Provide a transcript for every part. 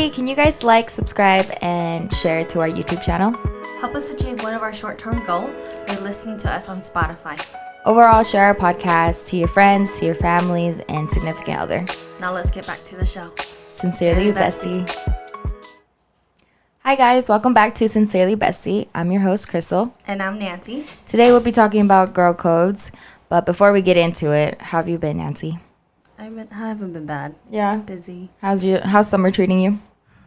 Hey, can you guys like, subscribe, and share to our YouTube channel? Help us achieve one of our short-term goals by listening to us on Spotify. Overall, share our podcast to your friends, to your families, and significant other. Now let's get back to the show. Sincerely, Bestie. Hi guys, welcome back to Sincerely Bestie. I'm your host, Krystal. And I'm Nancy. Today we'll be talking about girl codes, but before we get into it, how have you been, Nancy? I haven't been bad. Yeah. Busy. How's summer treating you?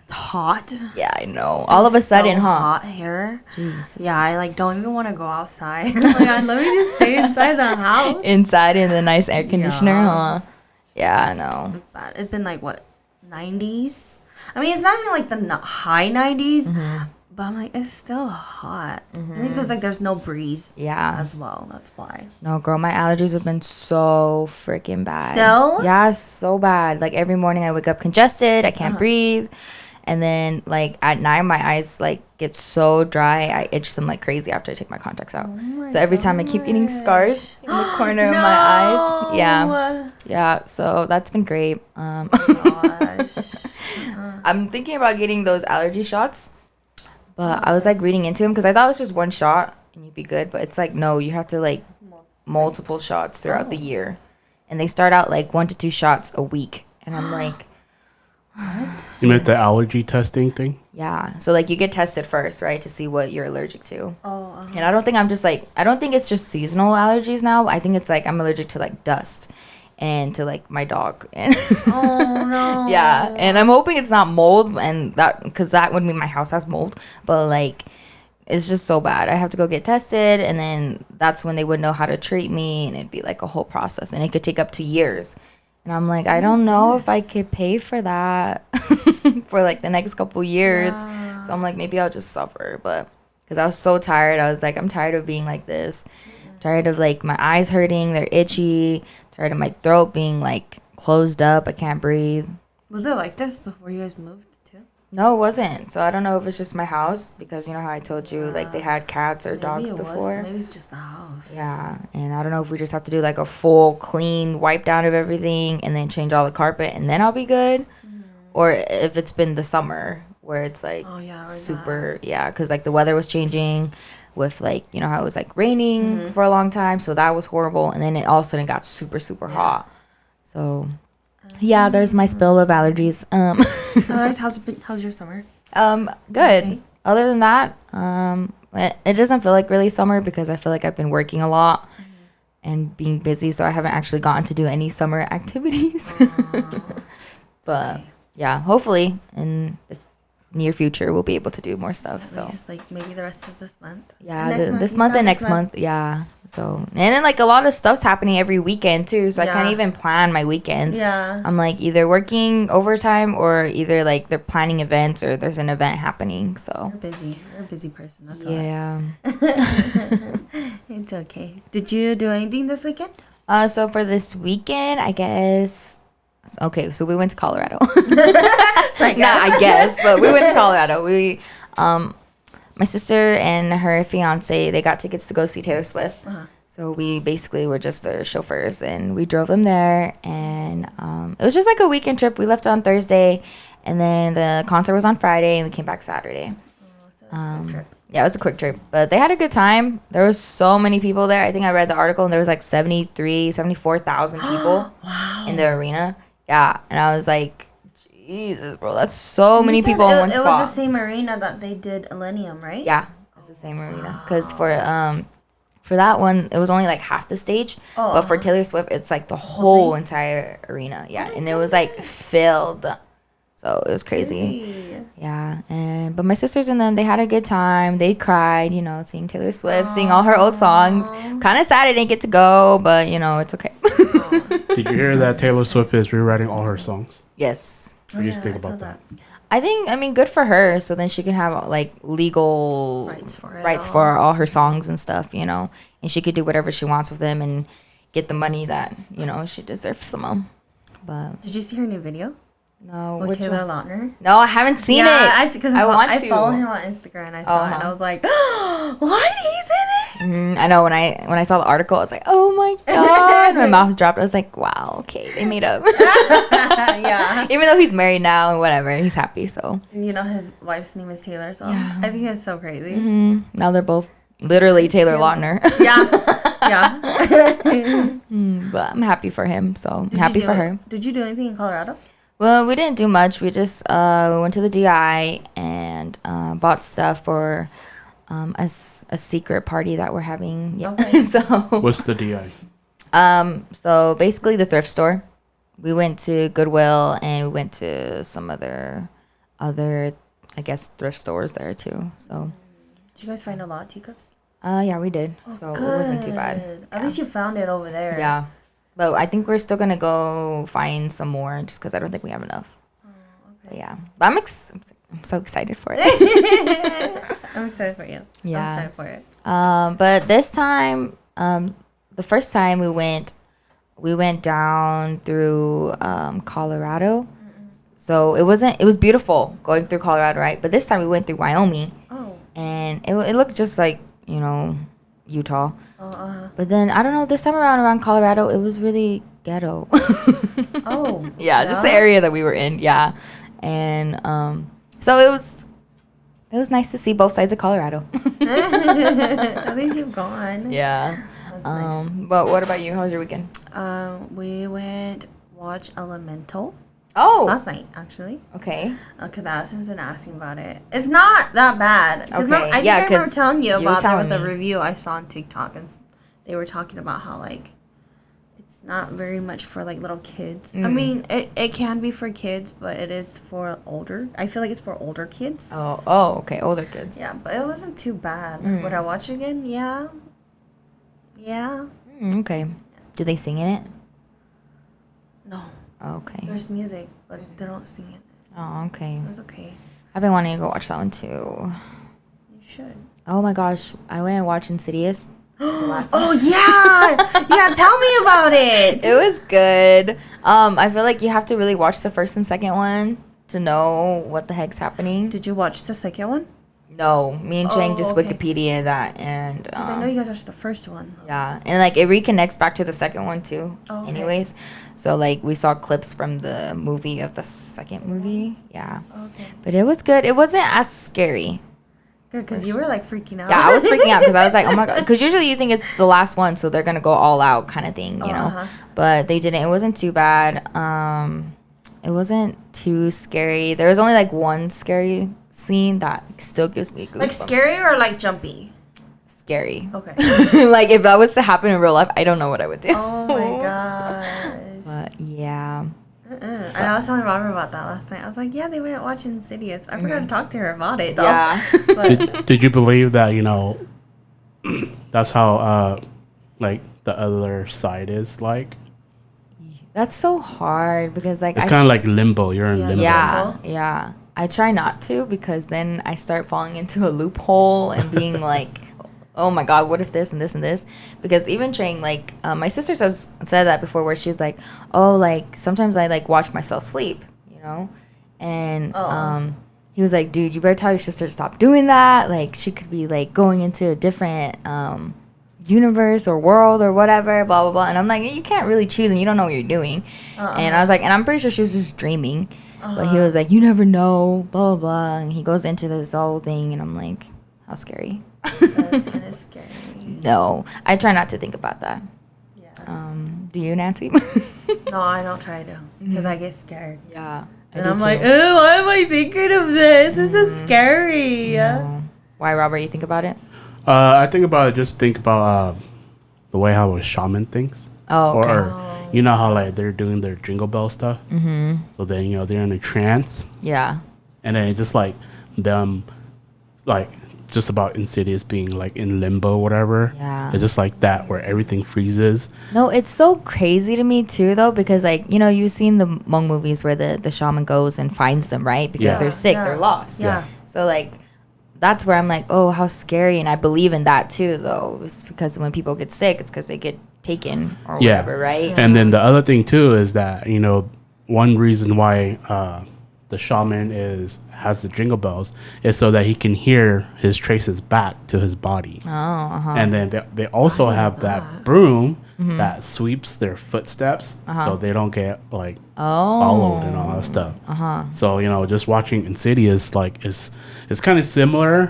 It's hot. Yeah, I know. All of a sudden, so huh? hot here. Jeez. Yeah, I don't even want to go outside. Let me just stay inside the house. Inside in the nice air conditioner, huh? Yeah, I know. It's bad. It's been 90s. I mean, it's not even the high 90s, but I'm it's still hot. I think because there's no breeze. Yeah. As well. That's why. No, girl, my allergies have been so freaking bad. Still? Yeah, so bad. Every morning I wake up congested. I can't breathe. And then at night my eyes get so dry. I itch them like crazy after I take my contacts out. So every time I keep getting scars in the corner of my eyes. Yeah. So that's been great. Gosh. I'm thinking about getting those allergy shots. But I was reading into them because I thought it was just one shot and you'd be good. But it's no, you have to multiple shots throughout the year. And they start out 1 to 2 shots a week. And I'm like, what? You meant the allergy testing thing? Yeah. So you get tested first, right? To see what you're allergic to. Oh. And I don't think I don't think it's just seasonal allergies now. I think it's I'm allergic to dust and to my dog. And Oh no. yeah. And I'm hoping it's not mold and because that would mean my house has mold. But it's just so bad. I have to go get tested and then that's when they would know how to treat me and it'd be a whole process and it could take up to years. And I'm I don't know if I could pay for that for the next couple years. Yeah. So I'm maybe I'll just suffer. But because I was so tired, I was I'm tired of being like this. Tired of my eyes hurting, they're itchy. Tired of my throat being closed up. I can't breathe. Was it like this before you guys moved too? No, it wasn't. So I don't know if it's just my house because you know how I told you they had cats or dogs before. Maybe it's just the house. Yeah, and I don't know if we just have to do a full clean wipe down of everything and then change all the carpet and then I'll be good, or if it's been the summer where it's super because the weather was changing with you know how it was raining for a long time, so that was horrible, and then it all of a sudden got super hot. So yeah, there's my spill of allergies. Otherwise, how's your summer? Good. Okay. Other than that, it doesn't feel really summer because I feel I've been working a lot and being busy, so I haven't actually gotten to do any summer activities. But yeah, hopefully in the near future we'll be able to do more stuff. At least, maybe the rest of this month. Yeah, this month and next month. Yeah. So and then a lot of stuff's happening every weekend too, so I can't even plan my weekends. Yeah. I'm either working overtime or either they're planning events or there's an event happening. So you're busy. You're a busy person. That's yeah. It's okay. Did you do anything this weekend? So for this weekend, I guess. Okay, so we went to Colorado. I guess, but we went to Colorado. We, my sister and her fiance, they got tickets to go see Taylor Swift. So we basically were just their chauffeurs, and we drove them there. And it was just a weekend trip. We left on Thursday, and then the concert was on Friday, and we came back Saturday. So it was a quick trip. Yeah, it was a quick trip, but they had a good time. There was so many people there. I think I read the article, and there was 74,000 people in the arena. Yeah, and I was Jesus, bro, that's so many people in one spot. It was the same arena that they did Millennium, right? Yeah, it's the same arena. Because for that one, it was only half the stage. Oh, but for Taylor Swift, it's the whole entire arena. Yeah, and it was filled. So it was crazy. Yeah, but my sisters and them, they had a good time. They cried, seeing Taylor Swift, seeing all her old songs. Kind of sad I didn't get to go, but it's okay. Did you hear that Taylor Swift is rewriting all her songs? Yes. What do you think about that? I think, good for her. So then she can have legal rights for all her songs and stuff, and she could do whatever she wants with them and get the money that she deserves somehow. But did you see her new video? No. With Taylor Lautner? No, I haven't seen it. I want to. I follow him him on Instagram and I saw it and I was like, what? He's in it? I know when I saw the article, I was like, oh my god, my mouth dropped. I was like, wow, okay, they made up. Yeah. Even though he's married now and whatever, he's happy. So And you know his wife's name is Taylor, so Yeah. I think that's so crazy. now they're both literally Taylor Lautner. Yeah. Yeah. But I'm happy for him. So I'm Did happy you for do- her. Did you do anything in Colorado? Well, we didn't do much. We just went to the DI and bought stuff for a secret party that we're having. Yeah. Okay. So What's the DI? so basically the thrift store. We went to Goodwill and we went to some other I guess thrift stores there too. So Did you guys find a lot of teacups? yeah, we did. So it wasn't too bad. Good. At least you found it over there. Yeah. But I think we're still gonna go find some more just because I don't think we have enough. But yeah, but I'm so excited for it. I'm excited for you. Yeah. I'm excited for it. But this time, the first time we went down through Colorado. So it was beautiful going through Colorado, right? But this time we went through Wyoming, Oh. and it looked just like Utah. Oh. But then I don't know, this time around Colorado, it was really ghetto. Oh. Yeah, just the area that we were in. Yeah, and so it was nice to see both sides of Colorado. At least you've gone. Yeah. That's nice. But what about you? How was your weekend? We went watch Elemental Oh, last night, actually. okay. Because Addison's been asking about it. It's not that bad. Okay, I think yeah, I remember 'cause telling you you were about there was telling a me. review I saw on TikTok, and they were talking about how, like, it's not very much for, like, little kids. I mean, it can be for kids, but it is for older. I feel like it's for older kids. Oh, okay. Older kids. Yeah, but it wasn't too bad. Would I watch it again? Yeah. Yeah. Okay. Do they sing in it? No. Oh, okay. There's music, but they don't sing it. Oh, okay. It's okay. I've been wanting to go watch that one too. You should. Oh my gosh, I went and watched Insidious. The last one. Oh yeah, yeah. Tell me about it. It was good. I feel like you have to really watch the first and second one to know what the heck's happening. Did you watch the second one? No, me and Chang just okay. Wikipedia that, and Because I know you guys watched the first one. yeah, and like it reconnects back to the second one too. Oh, okay. Anyways, so like we saw clips from the movie of the second movie. Yeah, Okay. but it was good. It wasn't as scary. Good, because you were like freaking out. Yeah, I was freaking out because I was like, oh my god, because usually you think it's the last one, so they're gonna go all out kind of thing, you know. Uh-huh. But they didn't. It wasn't too bad. It wasn't too scary. There was only like one scary scene that still gives me goosebumps. Like scary or like jumpy? Scary. Okay. Like if that was to happen in real life, I don't know what I would do. Oh my gosh. But yeah. And I was telling Robert about that last night. I was like, yeah, they went watching Insidious. I forgot to talk to her about it though. Yeah. But Did you believe that that's how like the other side is like? That's so hard because like It's kind of like limbo. You're in Yeah. limbo. yeah, Limbo? yeah. I try not to because then I start falling into a loophole and being like, oh my god, what if this and this and this? Because even Chang, like, my sister said that before, where she's like, oh, like sometimes I like watch myself sleep, you know, and he was like, dude, you better tell your sister to stop doing that. Like she could be like going into a different universe or world or whatever, blah blah blah. And I'm like, you can't really choose and you don't know what you're doing. And I was like, and I'm pretty sure she was just dreaming. But he was like, you never know, blah, blah, blah. And he goes into this whole thing, and I'm like, how scary. that's kind of scary. No, I try not to think about that. Yeah. Do you, Nancy? No, I don't try to because I get scared. Yeah. And I'm like, oh, why am I thinking of this? This is scary. No. Why, Robert, you think about it? I think about it. Just think about the way how a shaman thinks. Oh, okay. Or you know how like they're doing their jingle bell stuff. Mm-hmm. So then they're in a trance, Yeah. and then it's just like them, like just about Insidious being like in limbo, whatever. Yeah. It's just like that where everything freezes. No, it's so crazy to me, too, though, because, like, you've seen the Hmong movies where the shaman goes and finds them, right? Because Yeah. they're sick, Yeah. they're lost. Yeah. So, like, that's where I'm like, oh, how scary. And I believe in that, too, though. It's because when people get sick, it's because they get taken or whatever, right? And then the other thing too is that one reason why the shaman has the jingle bells is so that he can hear his traces back to his body. And then they also have that broom that sweeps their footsteps so they don't get like followed and all that stuff. So just watching Insidious like is kind of similar,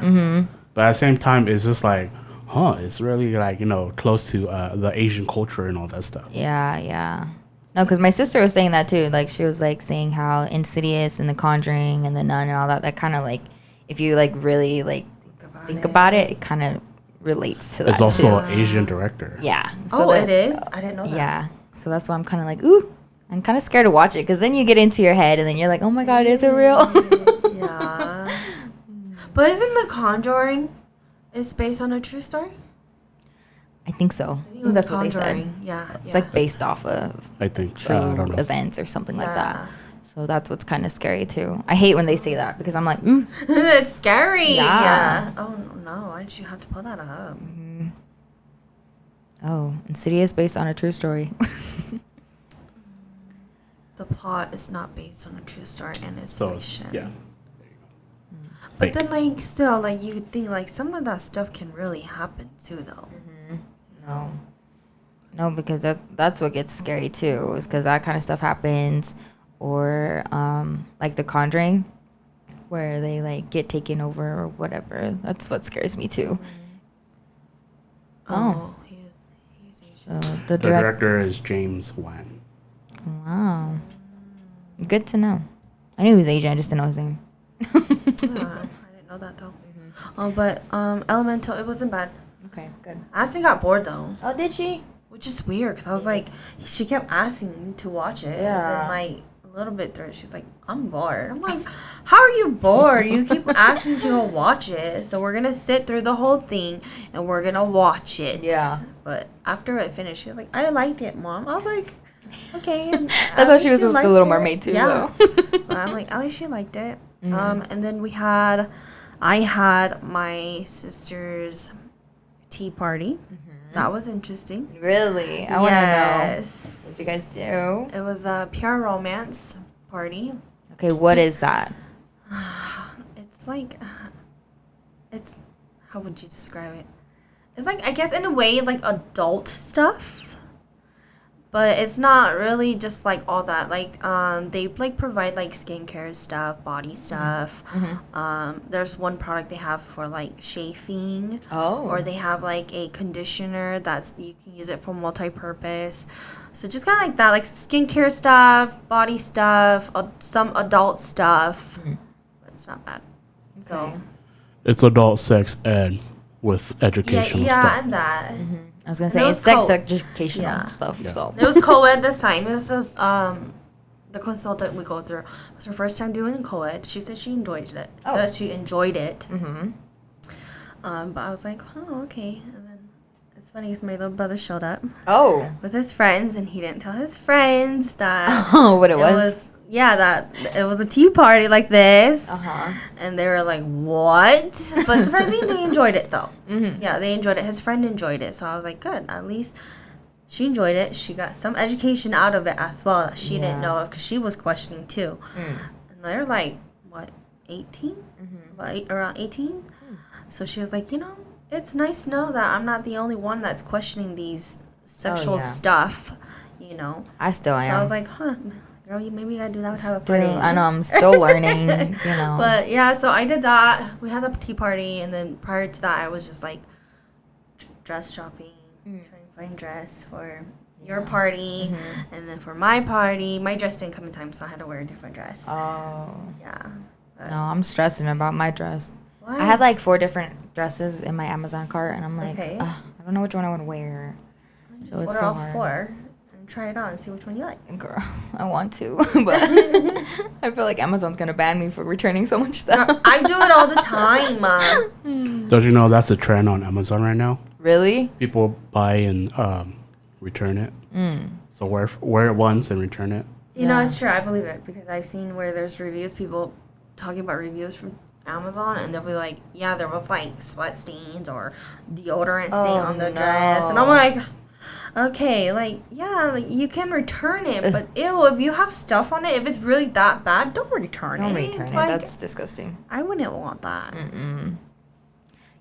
but at the same time it's just like it's really like close to the Asian culture and all that stuff. Yeah. No, because my sister was saying that too. Like she was like saying how Insidious and The Conjuring and The Nun and all that kind of like, if you like really like think about it, it kind of relates to that. It's also too. an Asian director. Yeah. So it is. I didn't know that. Yeah. So that's why I'm kind of like, ooh, I'm kind of scared to watch it because then you get into your head and then you're like, oh my god, is it real? Yeah. But isn't The Conjuring is based on a true story? I think so. I think it was that's what they said. Conjuring. Yeah. It's like based off of I think true I don't know. events or something like that. So that's what's kind of scary too. I hate when they say that because I'm like, ooh. It's scary. Yeah. Oh no, why did you have to pull that up? Oh, Insidious based on a true story. The plot is not based on a true story and it's So fiction. yeah. But then like still like you think like some of that stuff can really happen too though. No, because that's what gets scary too, is because that kind of stuff happens, or like The Conjuring, where they like get taken over or whatever. That's what scares me too. Oh, he's Asian. So The director is James Wan. Wow, good to know. I knew he was Asian, I just didn't know his name. I didn't know that though. Oh, but Elemental, it wasn't bad. Okay, good. Ashley got bored though, Oh, did she? which is weird because I was like, she kept asking me to watch it. Yeah. And then like a little bit through it, she's like, I'm bored. I'm like, how are you bored? You keep asking to go watch it. So we're gonna sit through the whole thing and we're gonna watch it. Yeah. But after it finished, she was like, I liked it, Mom. I was like, okay. That's how she was with The Little Mermaid too. Yeah. Though. But I'm like, at least she liked it. And then I had my sister's tea party. That was interesting. Really? I want to know. Yes. What you guys do? It was a pure romance party. Okay, what is that? It's like, how would you describe it? It's like, I guess in a way, like adult stuff. But it's not really just like all that. Like, they like provide like skincare stuff, body stuff. There's one product they have for like shaving. Oh. Or they have like a conditioner that's you can use it for multi-purpose. So just kind of like that, like skincare stuff, body stuff, some adult stuff. But it's not bad. So It's adult sex ed with educational yeah, stuff. and that. I was gonna And say it it's was sex educational stuff. Yeah. So It was co-ed this time. It was just the consultant we go through. It was her first time doing co-ed. She said she enjoyed it. Oh. That she enjoyed it. But I was like, oh, okay. And then it's funny because my little brother showed up with his friends, and he didn't tell his friends that what it was. that it was a tea party like this. Uh-huh. And they were like, what? But surprisingly, they enjoyed it, though. Yeah, they enjoyed it. His friend enjoyed it. So I was like, good. At least she enjoyed it. She got some education out of it as well that she didn't know of because she was questioning, too. And they're like, what, 18? Around 18? So she was like, it's nice to know that I'm not the only one that's questioning these sexual stuff, I still am. So I was like, huh. Girl, maybe you gotta do that type of party. I know, I'm still learning, But yeah, so I did that. We had the tea party, and then prior to that, I was just like dress shopping, trying to find dress for your party, and then for my party. My dress didn't come in time, so I had to wear a different dress. Oh. Yeah. No, I'm stressing about my dress. What? I had like 4 different dresses in my Amazon cart, and I'm like, Okay. I don't know which one I want to wear. Just So it's order so all hard. 4 and try it on and see which one you like. Girl, I want to, but I feel like Amazon's gonna ban me for returning so much stuff. I do it all the time, Mom. Don't you know that's a trend on Amazon right now? Really? People buy and return it. So wear it once and return it. You know, it's true. I believe it because I've seen where there's reviews, people talking about reviews from Amazon, and they'll be like, yeah, there was like sweat stains or deodorant stain on the dress. And I'm like, Okay, like, yeah, like, you can return it, but ew, if you have stuff on it, if it's really that bad, don't return it. Don't return It's it. like, That's disgusting. I wouldn't want that.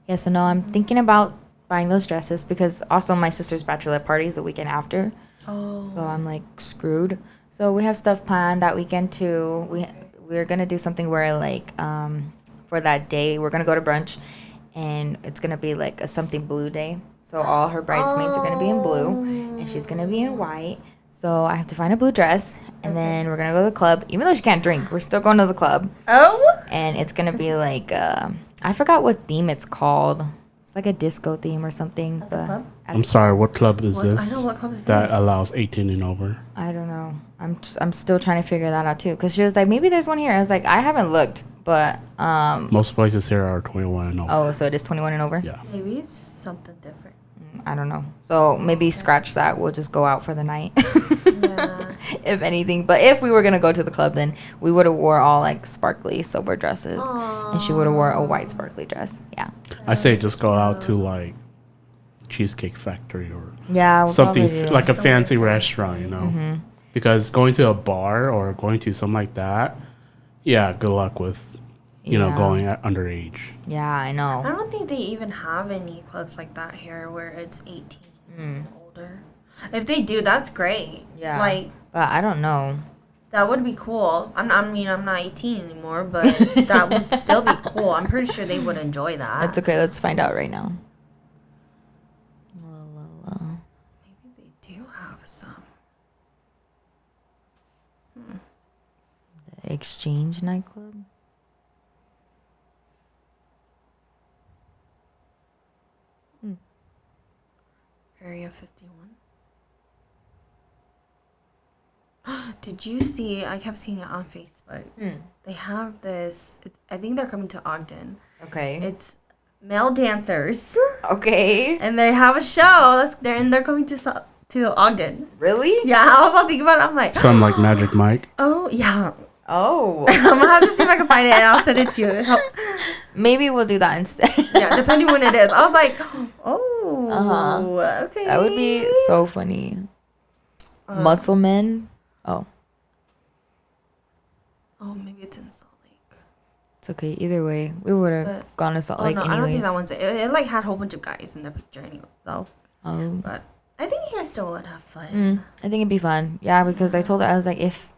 Yeah, so no, I'm thinking about buying those dresses because also my sister's bachelorette party is the weekend after. Oh. So I'm like screwed. So we have stuff planned that weekend too. We're gonna do something where like for that day we're gonna go to brunch, and it's gonna be like a something blue day. So all her bridesmaids are gonna be in blue, and she's gonna be in white. So I have to find a blue dress, and then we're gonna go to the club. Even though she can't drink, we're still going to the club. Oh? And it's gonna be like I forgot what theme it's called. It's like a disco theme or something. At the club? I'm sorry, what club is this? I know, what club is that this? allows 18 and over? I don't know. I'm still trying to figure that out too. Cause she was like, maybe there's one here. I was like, I haven't looked, but Most places here are 21 and over. oh, so it is 21 and over. Yeah. Maybe it's something different. I don't know. So maybe scratch that. We'll just go out for the night. Yeah. If anything. But if we were gonna go to the club, then we would have wore all like sparkly silver dresses, and she would have wore a white sparkly dress. Yeah. I say just go out to like Cheesecake Factory or Yeah. We'll something probably do like a Somewhere fancy fancy. restaurant, you know? Because going to a bar or going to something like that, yeah, good luck with, you know, Yeah. going at underage. Yeah, I I know. don't think they even have any clubs like that here where it's 18 and older. If they do, that's great. Yeah. Like, But I don't know. that would be cool. I'm not 18 anymore, but that would still be cool. I'm pretty sure they would enjoy that. It's okay. Let's find out right now. Maybe they do have some. The Exchange nightclub. Area 51. Did you see? I kept seeing it on Facebook. They have this. I think they're coming to Ogden. Okay. It's male dancers, Okay. and they have a show. They're coming to Ogden. Really? Yeah, I was all thinking about it. I'm like, Some like Magic Mike. oh yeah. Oh. I'm gonna have to see if I can find it, and I'll send it to you. Maybe we'll do that instead. Yeah, depending when it is. I was like, oh, okay. That would be so funny. Muscle men. Oh, Oh, maybe it's in Salt Lake. it's okay. Either way, we would have But- gone to Salt Oh Lake no, anyways. I don't think that one's it. It like had a whole bunch of guys in the picture anyway, though. Oh. But I think you guys still would have fun. I think it'd be fun. Yeah, because I told her, I was like, if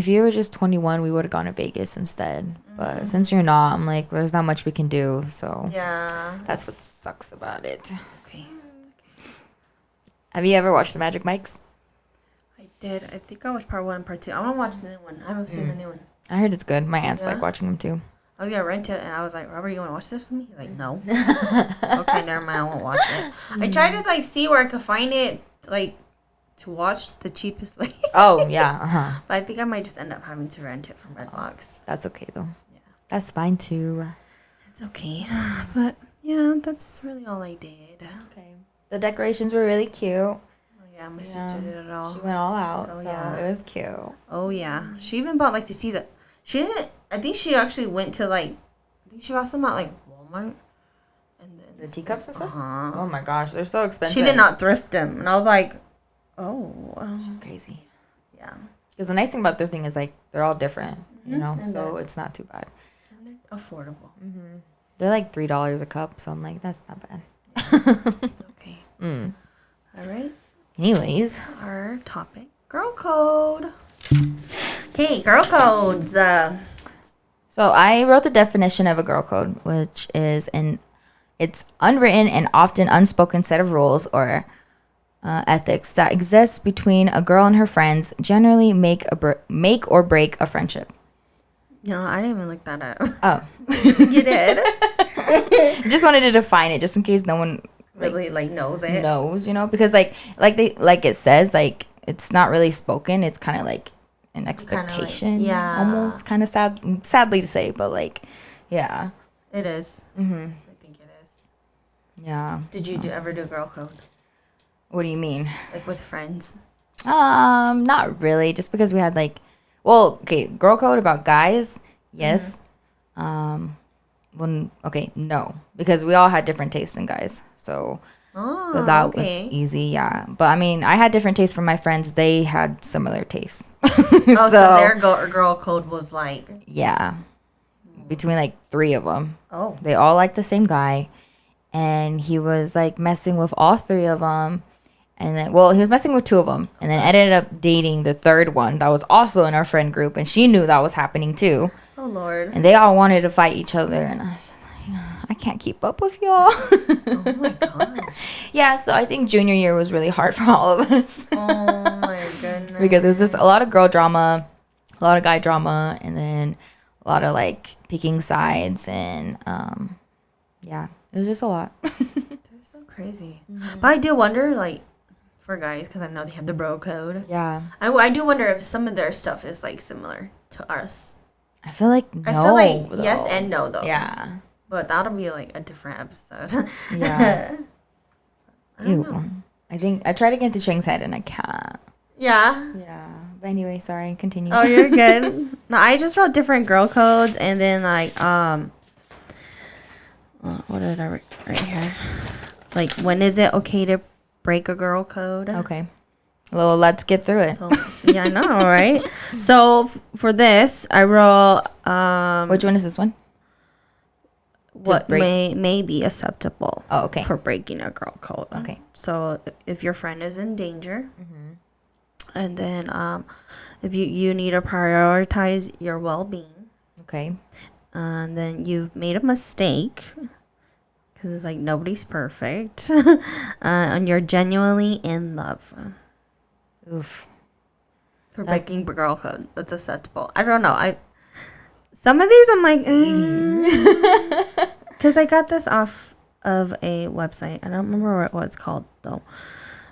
you were just 21, we would have gone to Vegas instead. But since you're not, I'm like, there's not much we can do. So Yeah. that's what sucks about it. It's okay. Have you ever watched the Magic Mikes? I did. I think I watched part 1 and part 2. I want to watch the new one. I haven't seen the new one. I heard it's good. My aunts Yeah? like watching them too. I was gonna rent it, and I was like, "Robert, you want to watch this with me?" He's like, "No." Okay, never mind. I won't watch it. I tried to like see where I could find it, like to watch the cheapest way. Oh, yeah. Uh-huh. But I think I might just end up having to rent it from Redbox. That's okay, though. Yeah. That's fine, too. It's okay. But yeah, that's really all I did. Okay. The decorations were really cute. Oh yeah, my sister did it all. She went all out, Oh, so yeah. it was cute. Oh yeah, she even bought like the season. She didn't. I think she actually went to like. I think she got some at like Walmart. And then The teacups and stuff? Uh-huh. Oh my gosh, they're so expensive. She did not thrift them, and I was like, oh. She's crazy. Yeah. Because the nice thing about thrifting is like they're all different, you know, And so they're- it's not too bad. And they're affordable. They're like $3 a cup, so I'm like, that's not bad. It's okay. All right. Anyways, Our topic: girl code. Okay, girl codes. so I wrote the definition of a girl code, which is it's unwritten and often unspoken set of rules or ethics that exist between a girl and her friends, generally make or break a friendship. You know, I didn't even look that up. Oh, You did. I just wanted to define it just in case no one Really, like knows it. knows, you know, because like it says, like it's not really spoken. It's kind of like an expectation, yeah. almost kind of sadly to say, but like, yeah, It is. I think it is. yeah. Did you ever do girl code, What do you mean? like with friends? Not really. Just because we had like, well, okay, girl code about guys, yes. No, because we all had different tastes in guys. So Oh, so that was easy, yeah. But I mean, I had different tastes from my friends. They had similar tastes. So their girl code was like... Yeah. Between like 3 of them. Oh. They all liked the same guy. And he was like messing with all 3 of them. And then, well, he was messing with 2 of them. And then ended up dating the 3rd one that was also in our friend group. And she knew that was happening too. Oh, Lord. And they all wanted to fight each other. And I was just like, I can't keep up with y'all. Oh, my gosh. Yeah, so I think junior year was really hard for all of us. Oh, my goodness. Because it was just a lot of girl drama, a lot of guy drama, and then a lot of like picking sides. And yeah, it was just a lot. That's so crazy. Mm-hmm. But I do wonder, like, for guys, because I know they have the bro code. Yeah. I do wonder if some of their stuff is like similar to us. I feel like no. I feel like yes and no, though. Yeah. But that'll be like a different episode. Yeah. I don't know. I think I tried to get to Chang's head and I can't. Yeah. Yeah. But anyway, sorry. Continue. Oh, you're good. No, I just wrote different girl codes and then like what did I write right here? Like, when is it okay to break a girl code? Okay. Well, let's get through it. So, yeah, I know, right? So for this, I wrote which one is this one? What may be acceptable for breaking a girl code. Okay. So if your friend is in danger, and then if you need to prioritize your well-being. Okay. And then you've made a mistake, because it's like nobody's perfect, and you're genuinely in love. Oof. For breaking girl code, that's acceptable. I don't know. Some of these I'm like, because I got this off of a website. I don't remember what it's called though.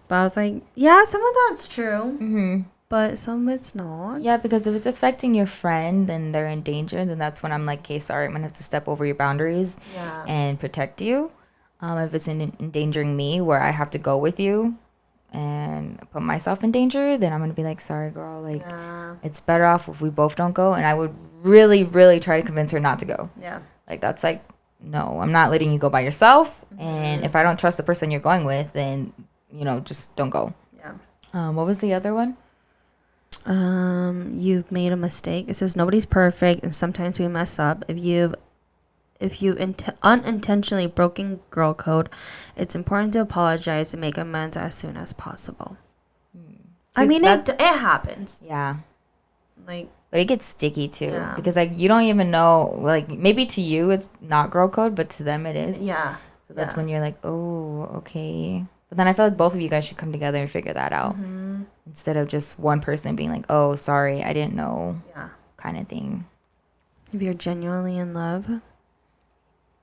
But I was like, yeah, some of that's true. Mm-hmm. But some of it's not. Yeah, because if it's affecting your friend and they're in danger, then that's when I'm like, okay, sorry, I'm going to have to step over your boundaries and protect you. If it's endangering me where I have to go with you and put myself in danger, then I'm going to be like, sorry, girl, like, it's better off if we both don't go. And I would really, really try to convince her not to go. Yeah. Like, that's like, no, I'm not letting you go by yourself. Mm-hmm. And if I don't trust the person you're going with, then, you know, just don't go. Yeah. What was the other one? You've made a mistake. It says nobody's perfect and sometimes we mess up. If you've unintentionally broken girl code, it's important to apologize and make amends as soon as possible. I mean, it happens. Yeah. Like, but it gets sticky too, because like you don't even know, like maybe to you it's not girl code, but to them it is. Yeah. So that's when you're like, oh, okay. But then I feel like both of you guys should come together and figure that out, instead of just one person being like, oh, sorry, I didn't know, kind of thing. If you're genuinely in love,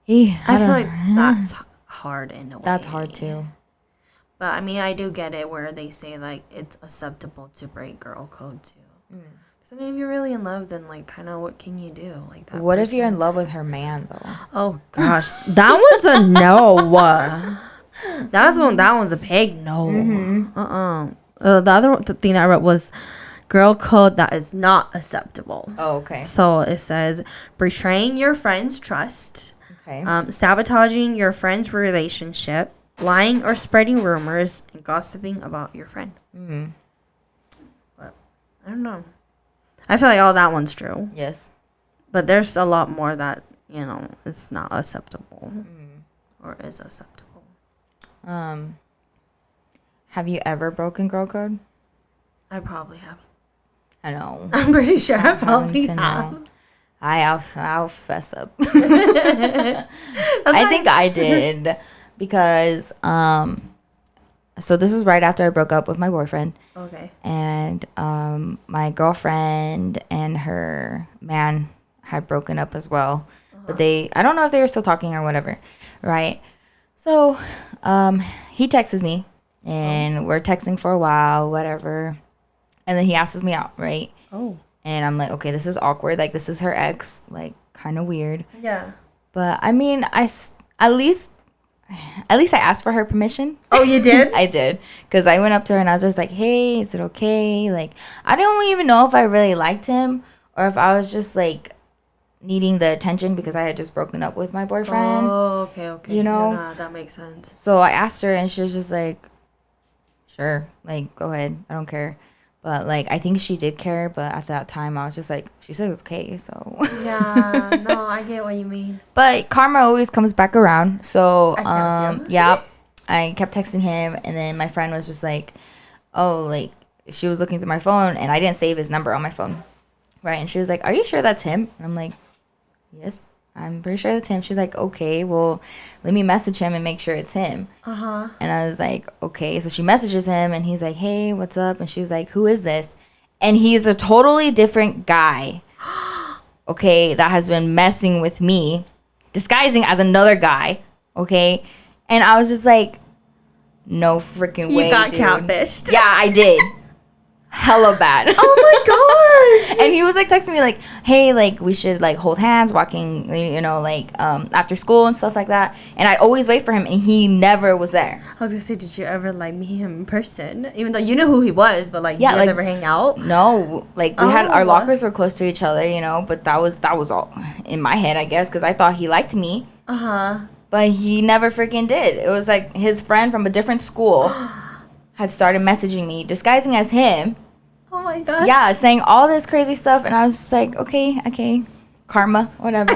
I feel like that's hard in a way. That's hard too. But I mean, I do get it where they say like it's acceptable to break girl code too. Because I mean, if you're really in love, then like kind of what can you do? Like that. What if you're in love with her man though? Oh gosh, that one's a no. That one's a big no. The thing that I wrote was girl code that is not acceptable. Oh, okay. So it says betraying your friend's trust. Okay. Sabotaging your friend's relationship, lying or spreading rumors, and gossiping about your friend. But I don't know. I feel like all that one's true. Yes. But there's a lot more that, you know, it's not acceptable or is acceptable. Have you ever broken girl code? I probably have. I know. I'm pretty sure I probably have. I'll fess up. I think I did because so this was right after I broke up with my boyfriend. Okay. And my girlfriend and her man had broken up as well. But I don't know if they were still talking or whatever, right? So he texts me and we're texting for a while, whatever. And then he asks me out, right? Oh. And I'm like, okay, this is awkward. Like, this is her ex. Like, kind of weird. Yeah. But, I mean, at least I asked for her permission. Oh, you did? I did. Because I went up to her and I was just like, hey, is it okay? Like, I don't even know if I really liked him or if I was just, like, needing the attention because I had just broken up with my boyfriend. Oh, okay. You know? Yeah, that makes sense. So I asked her, and she was just like, sure, like, go ahead. I don't care. But, like, I think she did care, but at that time, I was just like, she said it was okay, so. Yeah, no, I get what you mean. But karma always comes back around. So, I yeah, I kept texting him, and then my friend was just like, oh, like, she was looking through my phone, and I didn't save his number on my phone. Right? And she was like, are you sure that's him? And I'm like, yes, I'm pretty sure that's him. She's like, okay, well, let me message him and make sure it's him. And I was like, okay. So she messages him, and he's like, hey, what's up? And she was like, who is this? And he's a totally different guy, okay, that has been messing with me, disguising as another guy, okay? And I was just like, no freaking way, You got dude. catfished. Yeah, I did. Hella bad. Oh my gosh. And he was like texting me like, hey, like we should like hold hands walking, you know, like after school and stuff like that. And I'd always wait for him, and he never was there. I was gonna say, did you ever like meet him in person? Even though you knew who he was, but like, Yeah, did you guys like- ever hang out? No, like we had our Oh. lockers were close to each other, you know, but that was all in my head, I guess, because I thought he liked me, but he never freaking did. It was like his friend from a different school had started messaging me, disguising as him. Oh my gosh. Yeah, saying all this crazy stuff, and I was just like, okay, karma, whatever.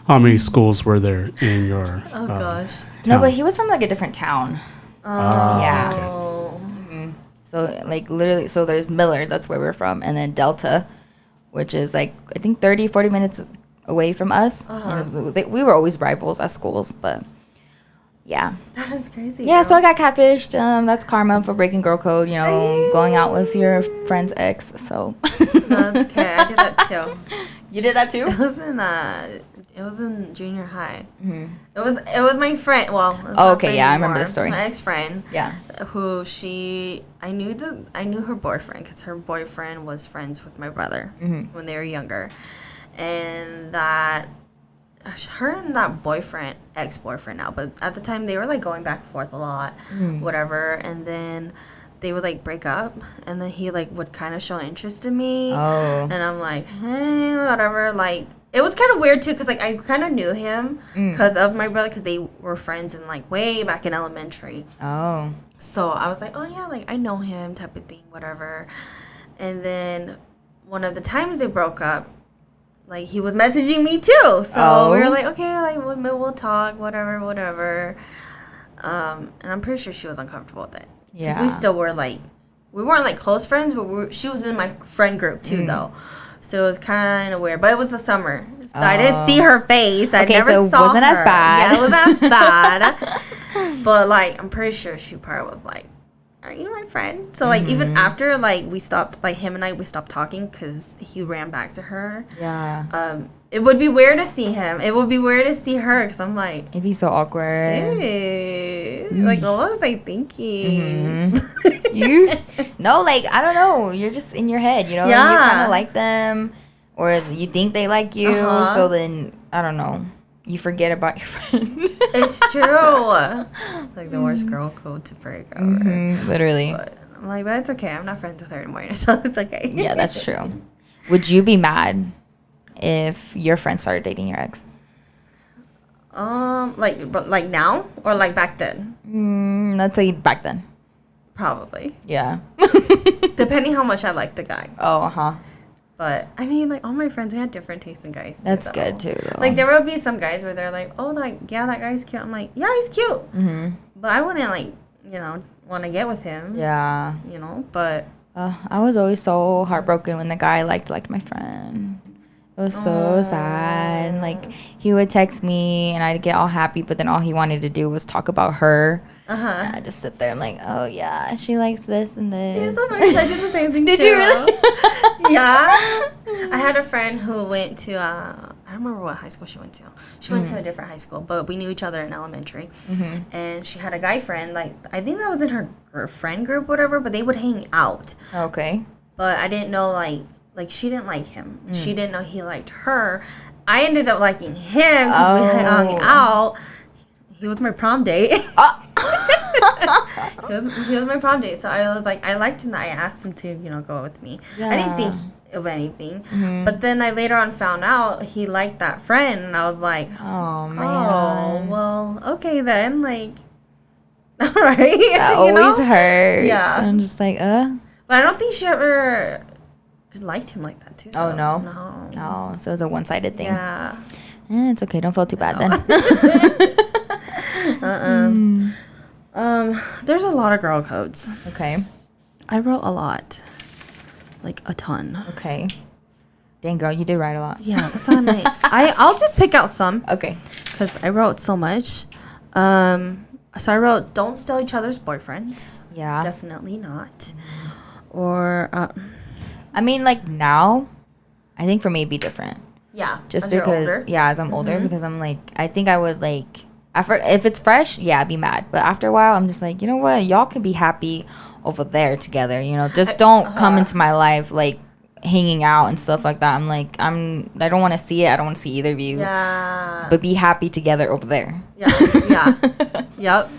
How many schools were there in your? Oh gosh. No, town? but he was from like a different town. Yeah. Oh. So like literally, so there's Millard, that's where we're from, and then Delta, which is like I think 30-40 minutes away from us. And we were always rivals at schools, but yeah. That is crazy. Yeah, girl. so I got catfished. That's karma for breaking girl code, you know, going out with your friend's ex. So No, it's okay. I did that too. you did that too? It was in junior high. It was my friend. Well, it's Oh, not okay, friend yeah, I remember anymore. this story. My ex friend. Yeah. Who I knew her boyfriend because her boyfriend was friends with my brother when they were younger, and that her and that boyfriend, ex-boyfriend now, but at the time they were like going back and forth a lot, whatever, and then they would like break up, and then he like would kind of show interest in me, and I'm like, hey, whatever, like it was kind of weird too because like I kind of knew him because of my brother because they were friends in like way back in elementary. Oh. So I was like, oh yeah, like I know him type of thing, whatever. And then one of the times they broke up, like he was messaging me too. So we were like, okay, like we'll talk, whatever. And I'm pretty sure she was uncomfortable with it. Yeah. We still were like, we weren't like close friends, but she was in my friend group too though. So it was kind of weird, but it was the summer, so I didn't see her face. I Okay, never so it saw wasn't as her. bad. Yeah, it wasn't as bad. But like, I'm pretty sure she probably was like, "Are you my friend?" So like, even after like we stopped, like him and I, we stopped talking because he ran back to her. Yeah. It would be weird to see him. It would be weird to see her because I'm like, It'd be so awkward. hey, like what was I thinking? You no, like I don't know, you're just in your head, you know. Yeah. You kind of like them, or you think they like you, so then I don't know, you forget about your friend. It's true. Like the worst girl code to break over. Literally. But I'm like, but it's okay. I'm not friends with her anymore, so it's okay. Yeah, that's true. Would you be mad if your friend started dating your ex? But like now or like back then? Let's say back then. Probably. Yeah. Depending how much I like the guy. Oh, But I mean, like all my friends, they had different tastes in guys. That's though. good too, though. Like there will be some guys where they're like, oh, like yeah, that guy's cute. I'm like, yeah, he's cute. But I wouldn't like, want to get with him. Yeah. But I was always so heartbroken when the guy liked my friend. It was so sad. Like he would text me and I'd get all happy, but then all he wanted to do was talk about her. And I just sit there. I'm like, oh yeah, she likes this and this. it's so funny 'cause I did the same thing. Did too. you really? Yeah. I had a friend who went to I don't remember what high school she went to. She went to a different high school, but we knew each other in elementary. And she had a guy friend, like I think that was in her friend group, whatever. But they would hang out. Okay. But I didn't know like she didn't like him. She didn't know he liked her. I ended up liking him because we hung out. He was my prom date. He was my prom date, so I was like, I liked him. I asked him to, go with me. Yeah. I didn't think of anything, but then I later on found out he liked that friend, and I was like, Oh man. oh, well, okay then, like, all right. That always hurts. Yeah. I'm just like, But I don't think she ever liked him like that too. Oh no. No. So it was a one-sided thing. Yeah. It's okay. Don't feel too bad then. There's a lot of girl codes. Okay. I wrote a lot. Like a ton. Okay. Dang girl, you did write a lot. Yeah, that's why I'm like, I'll just pick out some. Okay. Because I wrote so much. So I wrote, don't steal each other's boyfriends. Yeah. Definitely not. Or, I mean, like now, I think for me it'd be different. yeah. Just as you're because, older. yeah, as I'm older, because I'm like, I think I would like, if it's fresh, yeah, I'd be mad. But after a while, I'm just like, you know what? Y'all can be happy over there together. Just don't come into my life like hanging out and stuff like that. I'm like, I don't want to see it. I don't want to see either of you. Yeah. But be happy together over there. Yeah. Yeah. Yep.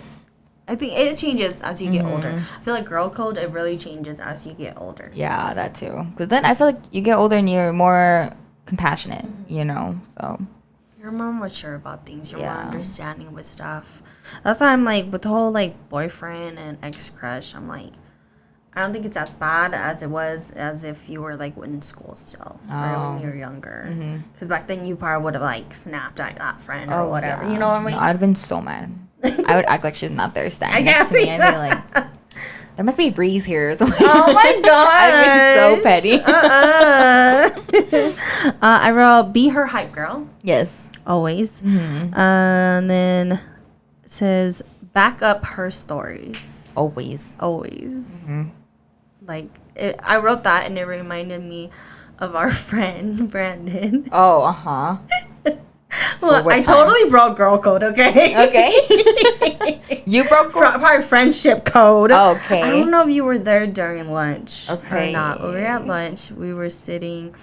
I think it changes as you get older. I feel like girl code, it really changes as you get older. Yeah, that too. Because then I feel like you get older and you're more compassionate, so. You're more mature about things. You're more Yeah. understanding with stuff. That's why I'm like, with the whole like boyfriend and ex crush, I'm like, I don't think it's as bad as it was as if you were like in school still or when you were younger. Because back then you probably would have like snapped at that friend or whatever. Yeah. You know what I mean? No, I'd have been so mad. I would act like she's not there standing next to me. I'd be like, there must be a breeze here or something. Oh my god! I'd be so petty. I wrote, be her hype girl. Yes. Always. And then it says, back up her stories. Always. Always. Like, I wrote that and it reminded me of our friend, Brandon. Oh, uh-huh. Well, I totally broke girl code, okay? Okay. You broke Probably friendship code. Okay. I don't know if you were there during lunch Okay. or not. We were at lunch. We were sitting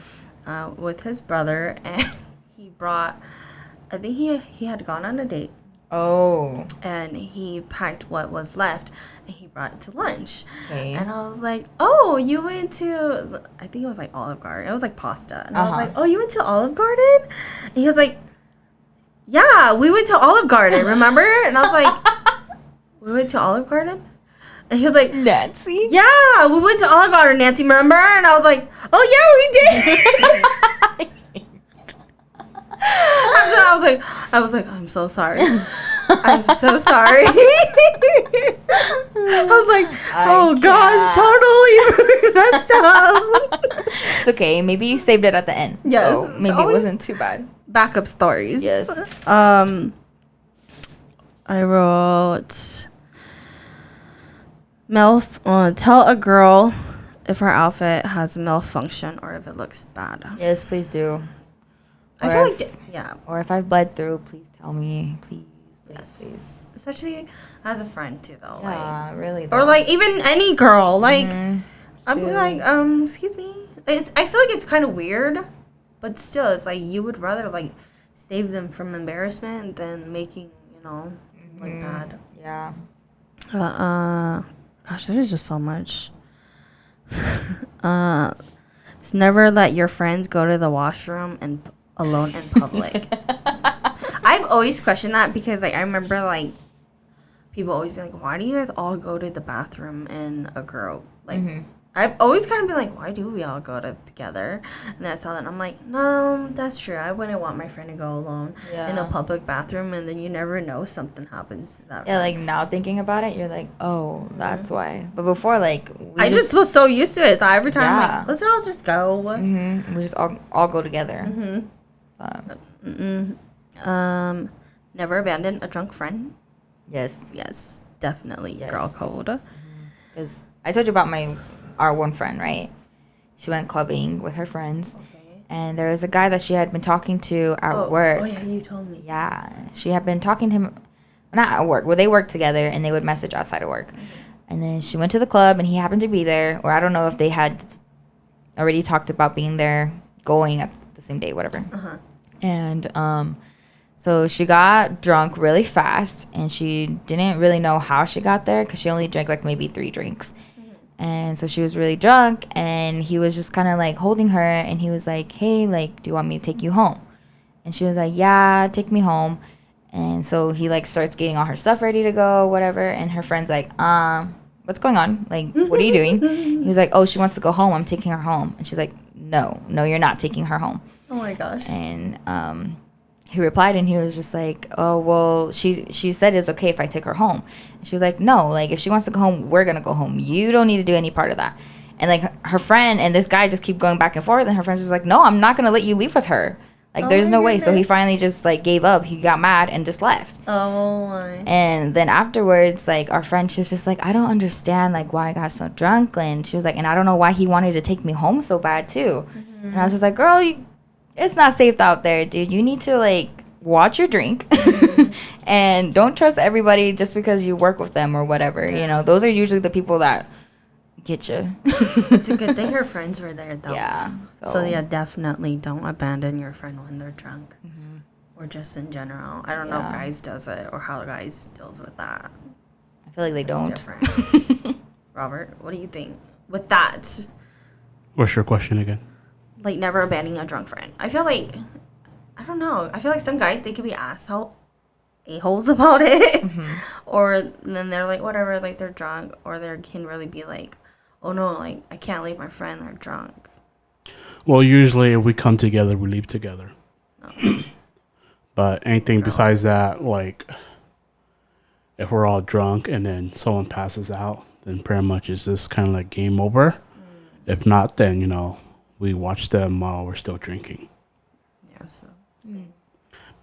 with his brother, and he brought, I think he had gone on a date. Oh. And he packed what was left, and he brought it to lunch. Okay. And I was like, oh, you went to, I think it was like Olive Garden. It was like pasta. And I was like, oh, you went to Olive Garden? And he was like, yeah, we went to Olive Garden, remember? And I was like, we went to Olive Garden? And he was like, Nancy? yeah, we went to Olive Garden, Nancy, remember? And I was like, oh, yeah, we did. I was like, I'm so sorry. I'm so sorry. I was like, oh gosh, totally messed up. It's okay. Maybe you saved it at the end. Yes, So it's maybe it always- wasn't too bad. Backup stories. Yes. I wrote, tell a girl if her outfit has malfunction or if it looks bad. Yes, please do. I feel like, yeah. Or if I've bled through, please tell me. Please, please. Especially as a friend too, though. Yeah, really. Or like even any girl, like I'd be Really. like, excuse me. I feel like it's kind of weird, but still, it's like you would rather like save them from embarrassment than making like bad. Yeah. Gosh, there's just so much. Just never let your friends go to the washroom and alone in public. I've always questioned that because like I remember like people always be like, why do you guys all go to the bathroom in a group? Like I've always kind of been like, why do we all go together? And then I saw that and I'm like, no, that's true. I wouldn't want my friend to go alone in a public bathroom, and then you never know, something happens to that. Yeah, like now thinking about it, you're like, oh, that's why. But before, like, I just was so used to it. So every time, Yeah. like, let's all just go. we just all go together. Never abandon a drunk friend. Yes, Yes, definitely. Yes. Girl code. because I told you about our one friend, right? She went clubbing with her friends, and there was a guy that she had been talking to at work. Oh yeah, you told me. Yeah, she had been talking to him, not at work. Well, they worked together, and they would message outside of work. And then she went to the club, and he happened to be there, or I don't know if they had already talked about being there, going at the same day, whatever. And So she got drunk really fast, and she didn't really know how she got there because she only drank like maybe 3 drinks. And so she was really drunk, and he was just kind of like holding her, and he was like, hey, like, do you want me to take you home? And she was like, yeah, take me home. And so he like starts getting all her stuff ready to go, whatever. And her friend's like, what's going on? Like, what are you doing? He was like, oh, she wants to go home. I'm taking her home. And she's like, no, you're not taking her home. Oh my gosh. And he replied, and he was just like, oh, well, she said it's okay if I take her home. And she was like, no, like, if she wants to go home, we're going to go home. You don't need to do any part of that. And like her friend and this guy just keep going back and forth. And her friend's just like, no, I'm not going to let you leave with her. Like, there's no way. So he finally just like gave up. He got mad and just left. Oh my. And then afterwards, like, our friend, she was just like, I don't understand like why I got so drunk. And she was like, and I don't know why he wanted to take me home so bad too. And I was just like, girl, it's not safe out there, dude. You need to like watch your drink and don't trust everybody just because you work with them or whatever. You know, those are usually the people that get you. It's a good thing her friends were there though. Yeah. So yeah, definitely don't abandon your friend when they're drunk, or just in general. I don't know if guys does it or how guys deals with that. I feel like they don't. Different. Robert, what do you think with that? What's your question again? Like never abandoning a drunk friend. I feel like, I don't know. I feel like some guys, they could be a-holes about it. Or then they're like, whatever, like they're drunk. Or they can really be like, oh no, like I can't leave my friend, they're drunk. Well, usually if we come together, we leave together. But anything besides that, like if we're all drunk and then someone passes out, then pretty much it's just kind of like game over. If not, then, you know, we watch them while we're still drinking. Yeah, so.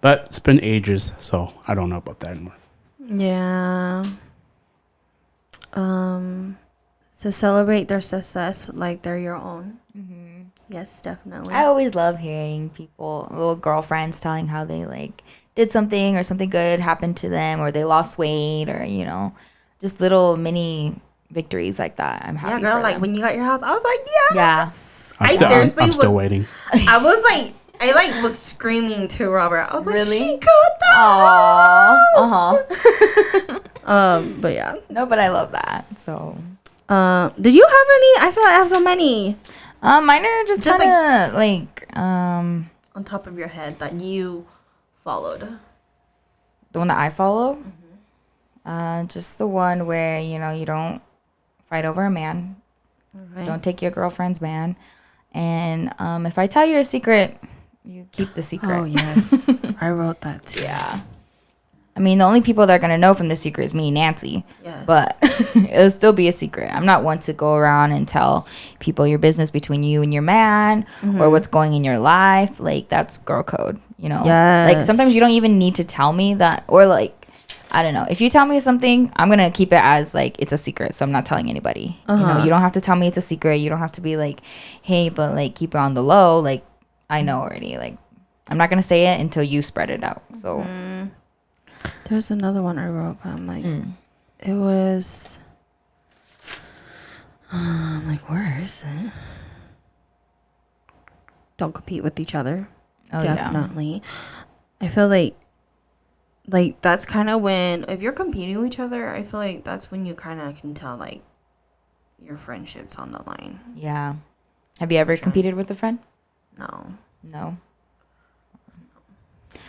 But it's been ages, so I don't know about that anymore. Yeah. To celebrate their success like they're your own. Yes, definitely. I always love hearing people, little girlfriends, telling how they like did something or something good happened to them, or they lost weight, or you know, just little mini victories like that. I'm happy. Yeah, girl. for Like them. when you got your house, I was like, yes. Yeah. I'm still waiting. I was like, I was screaming to Robert. I was like, Really? she got the house. But yeah. No, but I love that. So. Did you have any? I feel like I have so many. Mine are just kind of like on top of your head that you followed. The one that I follow. Just the one where you know you don't fight over a man. Right. Don't take your girlfriend's man. And if I tell you a secret, you keep the secret. Oh yes, I wrote that too. Yeah. I mean, the only people that are going to know from the secret is me and Nancy. Yes. But it'll still be a secret. I'm not one to go around and tell people your business between you and your man or what's going in your life. Like, that's girl code, you know? Yes. Like, sometimes you don't even need to tell me that. Or, like, I don't know. If you tell me something, I'm going to keep it as, like, it's a secret. So I'm not telling anybody. You know, you don't have to tell me it's a secret. You don't have to be like, hey, but, like, keep it on the low. Like, I know already. Like, I'm not going to say it until you spread it out. So... There's another one I wrote, but I'm like, it was, I'm like, where is it? Don't compete with each other. Oh, definitely. Yeah. I feel like that's kind of when, if you're competing with each other, I feel like that's when you kind of can tell, like, your friendship's on the line. Yeah. Have you ever competed with a friend? No.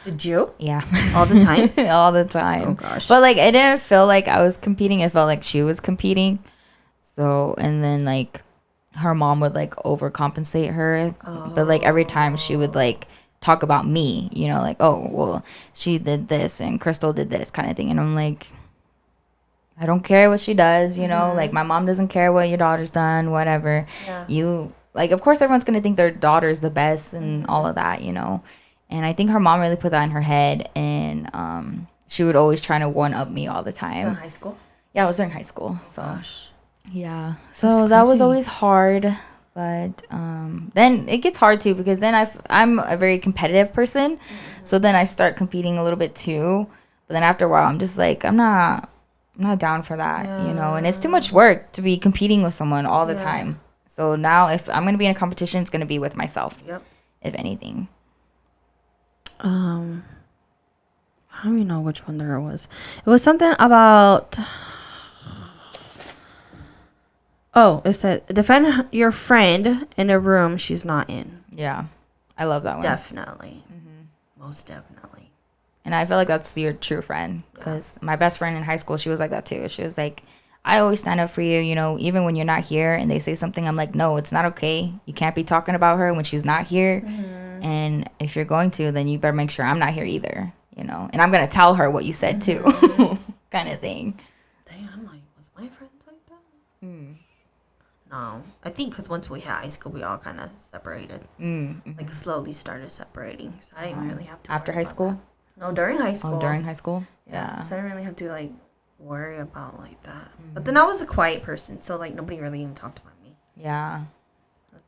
Did you? Yeah. All the time? All the time. Oh, gosh. But, like, it didn't feel like I was competing. It felt like she was competing. So, and then, like, her mom would, like, overcompensate her. Oh. But, like, every time she would, like, talk about me, you know, like, oh, well, she did this and Krystal did this kind of thing. And I'm like, I don't care what she does, you know? Like, my mom doesn't care what your daughter's done, whatever. Yeah. You, like, of course, everyone's going to think their daughter's the best and all of that, you know? And I think her mom really put that in her head, and she would always try to one-up me all the time. In high school? Yeah, I was during high school. So, gosh. Yeah. So that was always hard. But then it gets hard, too, because then I'm a very competitive person. So then I start competing a little bit, too. But then after a while, I'm just like, I'm not down for that, you know. And it's too much work to be competing with someone all the time. So now if I'm going to be in a competition, it's going to be with myself, if anything. I don't even know which one there was. It was something about. Oh, it said defend your friend in a room she's not in. Yeah, I love that one. Definitely, most definitely. And I feel like that's your true friend, because my best friend in high school, she was like that too. She was like, I always stand up for you, you know, even when you're not here and they say something, I'm like, no, it's not okay. You can't be talking about her when she's not here. And if you're going to, then you better make sure I'm not here either, you know. And I'm going to tell her what you said too, kind of thing. Damn, I'm like, was my friends like that? No. I think because once we hit high school, we all kind of separated. Like slowly started separating. So I didn't really have to. After high school? That. No, during high school. Oh, during high school? Yeah. So I didn't really have to like worry about like that. But then I was a quiet person, so like nobody really even talked about me. Yeah.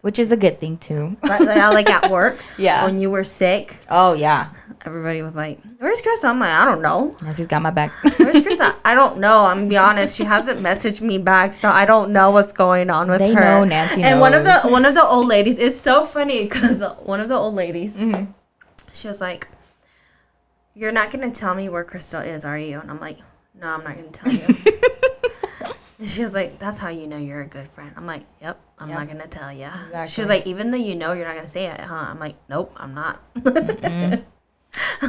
Which is a good thing too. But like at work, yeah, when you were sick, oh yeah, everybody was like, "Where's Krystal?" I'm like, "I don't know." Nancy's got my back. Where's Krystal? I don't know. I'm gonna be honest. She hasn't messaged me back, so I don't know what's going on with her. They know Nancy knows. And one of the old ladies. It's so funny because one of the old ladies, she was like, "You're not gonna tell me where Krystal is, are you?" And I'm like, "No, I'm not gonna tell you." And she was like, "That's how you know you're a good friend." I'm like, "Yep, I'm not gonna tell you." Exactly. She was like, "Even though you know you're not gonna say it, huh?" I'm like, "Nope, I'm not." I'm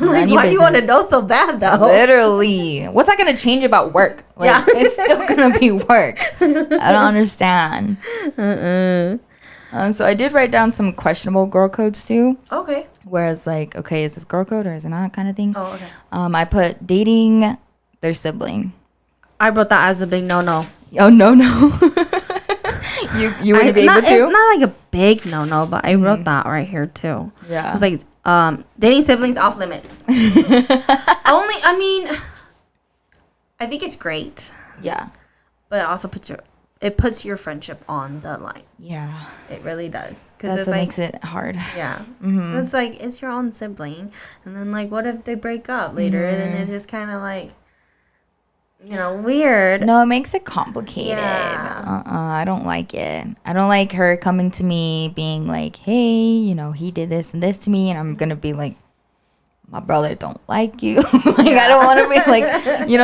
like, "Why do you want to know so bad, though?" Literally, what's that gonna change about work? Like, it's still gonna be work. I don't understand. So I did write down some questionable girl codes too. Okay. Whereas like, okay, is this girl code or is it not, kind of thing? Oh, okay. I put dating their sibling. I wrote that as a big no. Oh no. You wouldn't be able to? Not like a big no, but I wrote that right here too. Yeah. It was like dating siblings off limits. I mean, I think it's great. Yeah. But it also puts your friendship on the line. Yeah. It really does. That's what makes it hard. Yeah. It's like, it's your own sibling. And then like, what if they break up later? Then it's just kind of like, you know, weird. No, it makes it complicated. Yeah. I don't like it. I don't like her coming to me being like, hey, you know, he did this and this to me. And I'm going to be like, my brother don't like you. I don't want to be like,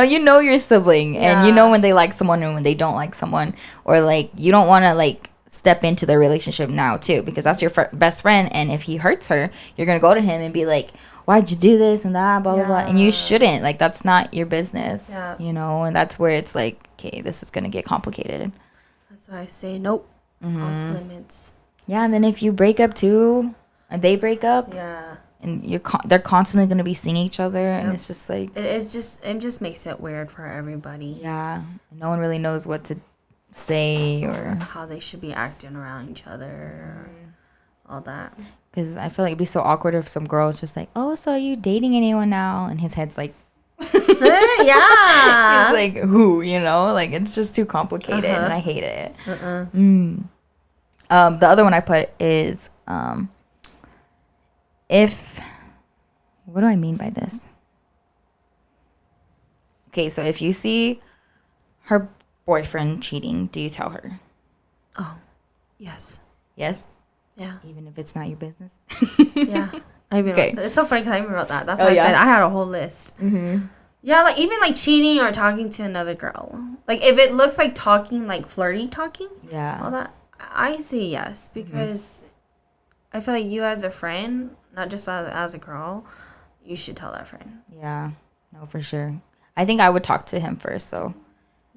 you know your sibling. And you know when they like someone and when they don't like someone. Or like, you don't want to like step into their relationship now too. Because that's your best friend. And if he hurts her, you're going to go to him and be like, why'd you do this and that, blah, blah, blah. And you shouldn't. Like, that's not your business, you know? And that's where it's like, okay, this is going to get complicated. That's why I say nope. Off limits. Yeah, and then if you break up too, and they break up. Yeah. And they're constantly going to be seeing each other. And it's just like. It just makes it weird for everybody. Yeah. No one really knows what to say or how they should be acting around each other. Or all that. Because I feel like it'd be so awkward if some girl is just like, oh, so are you dating anyone now? And his head's like, yeah. He's like, who, you know? Like, it's just too complicated, and I hate it. The other one I put is, what do I mean by this? Okay, so if you see her boyfriend cheating, do you tell her? Oh, yes. Yes? Yeah. Even if it's not your business? Yeah. It's so funny because I even wrote that. That's why I said I had a whole list. Yeah, like even like cheating or talking to another girl. Like if it looks like talking, like flirty talking. Yeah. All that. I say yes because I feel like you as a friend, not just as a girl, you should tell that friend. Yeah. No, for sure. I think I would talk to him first, so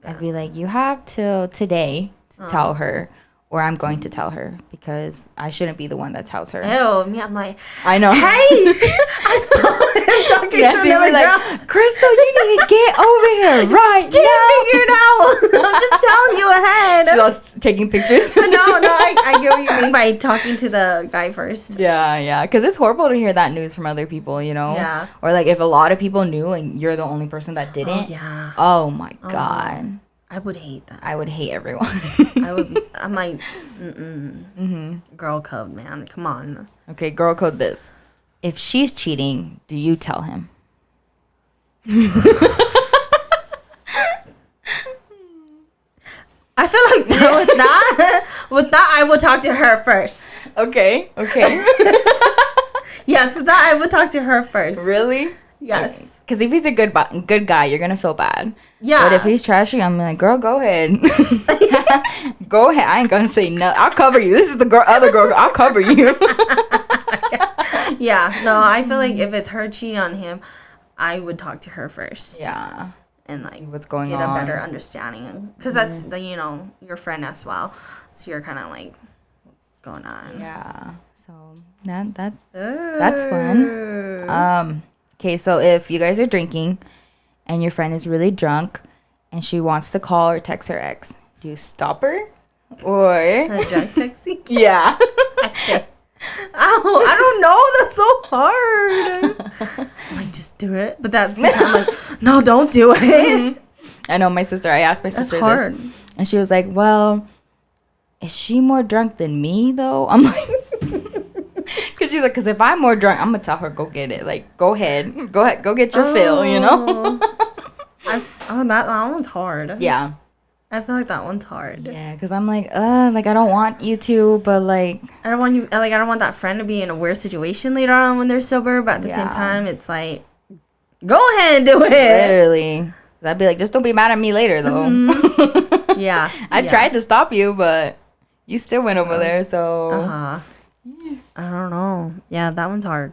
I'd be like, you have till today to tell her. Or I'm going to tell her because I shouldn't be the one that tells her. Ew, me, I'm like, I know. Hey, I saw him talking to another girl. Krystal, you need to get over here right now. Get it figured out. I'm just telling you ahead. She's all taking pictures. No, I get what you mean by talking to the guy first. Yeah. Because it's horrible to hear that news from other people, you know? Yeah. Or like if a lot of people knew and you're the only person that didn't. Oh, yeah. Oh, my God. I would hate that. I would hate everyone. I'm like, girl code, man. Come on. Okay, girl code this. If she's cheating, do you tell him? I feel like with that, I will talk to her first. Okay. Yes, with that, I will talk to her first. Really? Yes. Because if he's a good guy, you're gonna feel bad. Yeah. But if he's trashy, I'm like, girl, go ahead. Go ahead. I ain't gonna say no. I'll cover you. This is the other girl. I'll cover you. Yeah. No, I feel like if it's her cheating on him, I would talk to her first. Yeah. And like see what's going get on. a better understanding, because that's the your friend as well, so you're kind of like, what's going on? Yeah. So that's fun. Okay, so if you guys are drinking and your friend is really drunk and she wants to call or text her ex, do you stop her or Drunk texting? yeah? Oh, I don't know. That's so hard. Like, just do it. But that's kind of like, no, don't do it. I know my sister. I asked my sister hard. this, and she was like, "Well, is she more drunk than me though?" I'm like, because she's like, "Because if I'm more drunk, I'm gonna tell her go get it. Like, go ahead, go get your fill. You know." That one's hard. Yeah. I feel like that one's hard. Yeah, because I'm like I don't want you to, but like I don't want I don't want that friend to be in a weird situation later on when they're sober, but at the same Yeah. time, it's like, go ahead and do it. literally. I'd be like, just don't be mad at me later, though. Yeah. I tried to stop you, but you still went over there, so. I don't know. Yeah, that one's hard.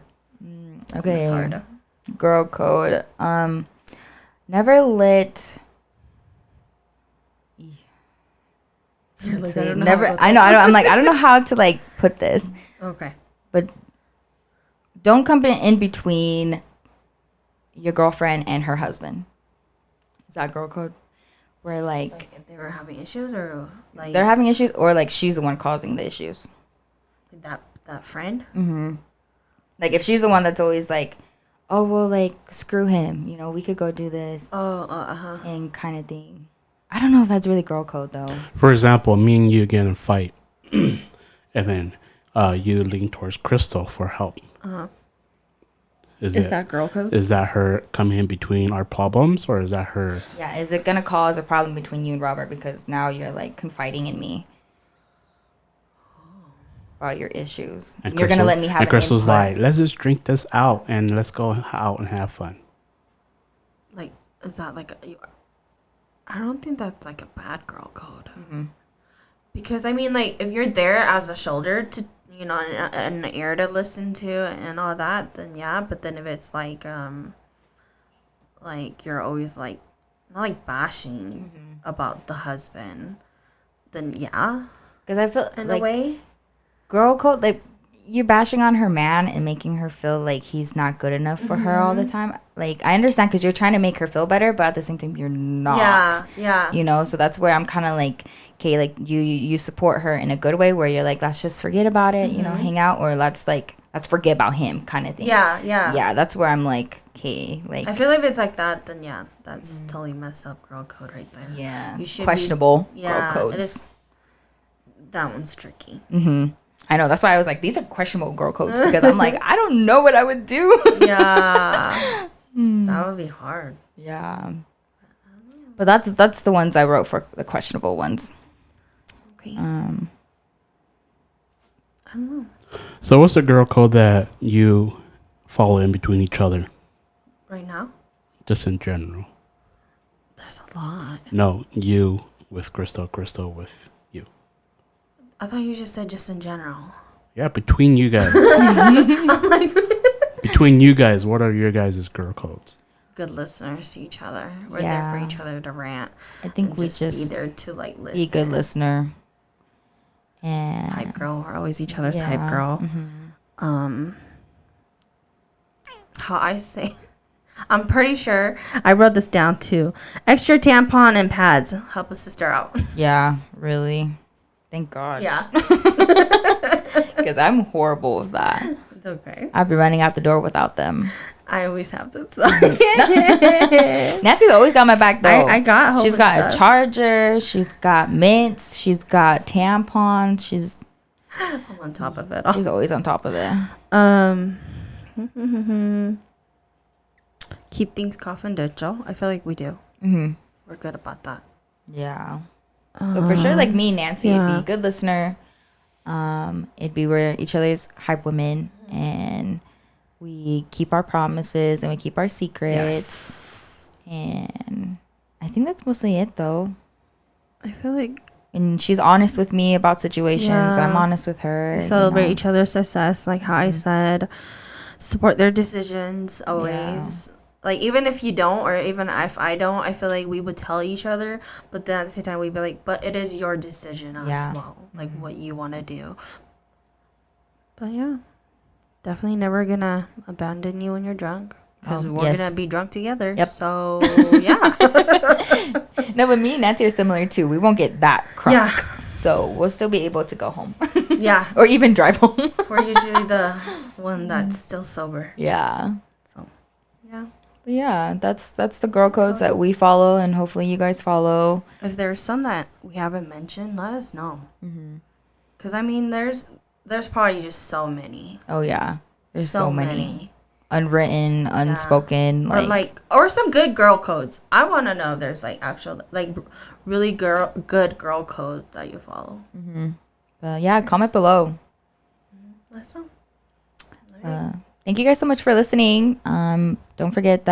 Okay. It's hard. Girl code. Never let. Let's see. Never. I know. I'm like, I don't know how to like put this, Okay. but don't come in between your girlfriend and her husband. Is that girl code? Where like If they were having issues, or like they're having issues, or like she's the one causing the issues. that friend. Like if she's the one that's always like, oh well, like screw him, you know, we could go do this and kind of thing. I don't know if that's really girl code though. For example, me and you get in a fight, and then you lean towards Krystal for help. Is that girl code? Is that her coming in between our problems, or is that her? Yeah, is it gonna cause a problem between you and Robert because now you're like confiding in me about your issues? And you're gonna let me have. And Krystal's input. like, let's just drink this out and let's go out and have fun. Like, is that like I don't think that's like a bad girl code. Because I mean, like, if you're there as a shoulder to, you know, an ear to listen to and all that, then yeah. But then if it's like you're always like not like bashing about the husband, then yeah, because I feel in like a way, girl code, like you're bashing on her man and making her feel like he's not good enough for her all the time. Like I understand because you're trying to make her feel better, but at the same time you're not. Yeah. You know, so that's where I'm kind of like, okay, like you support her in a good way where you're like, let's just forget about it, you know, hang out, or let's forget about him kind of thing. Yeah, that's where I'm like, okay, like I feel like if it's like that, then yeah, that's totally messed up girl code right there. yeah, You should questionable be, girl codes. It is, that one's tricky. I know, that's why I was like, these are questionable girl codes because I'm like, I don't know what I would do. Yeah. That would be hard. Yeah. But that's the ones I wrote for the questionable ones. Okay. I don't know. So what's the girl code that you follow in between each other? Right now? Just in general. There's a lot. No, you with Krystal with you. I thought you just said just in general. Yeah, between you guys. Between you guys, what are your guys' girl codes? Good listeners to each other. We're there for each other to rant. I think we be just there to like listen. be a good listener. And Hype girl. We're always each other's hype girl. How I say, I'm pretty sure I wrote this down too. Extra tampon and pads help a sister out. yeah, really. Thank God. Yeah. Because I'm horrible with that. It's okay. I'll be running out the door without them. I always have them. Nancy's always got my back though. I got home She's and got stuff. a charger. She's got mints. She's got tampons. I'm on top of it all. She's always on top of it. Keep things confidential. I feel like we do. We're good about that. Yeah. So for sure, like me and Nancy, it'd be a good listener. It'd be we're each other's hype women, and we keep our promises and we keep our secrets. Yes. And I think that's mostly it, though. I feel like. And she's honest with me about situations. I'm honest with her. We celebrate each other's success, like how I said. Support their decisions always. Yeah. Like, even if you don't, or even if I don't, I feel like we would tell each other. But then at the same time, we'd be like, but it is your decision as well. Like, what you want to do. But yeah. Definitely never gonna abandon you when you're drunk. Because we're gonna be drunk together. Yep. So, yeah. No, but me and Nancy are similar, too. We won't get that crunk. Yeah. So, we'll still be able to go home. Yeah. Or even drive home. We're usually the one that's still sober. Yeah. So, yeah. But yeah, that's the girl codes that we follow, and hopefully you guys follow. If there's some that we haven't mentioned, let us know. Because, I mean, there's probably just so many. Oh, yeah. There's so many. Unwritten, unspoken. Yeah. Or some good girl codes. I want to know if there's, like, actual, like, really good girl codes that you follow. Yeah, comment below. Let us know. Thank you guys so much for listening. Don't forget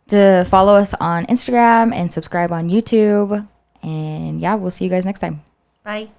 to follow us on Instagram and subscribe on YouTube. And, yeah, we'll see you guys next time. Bye.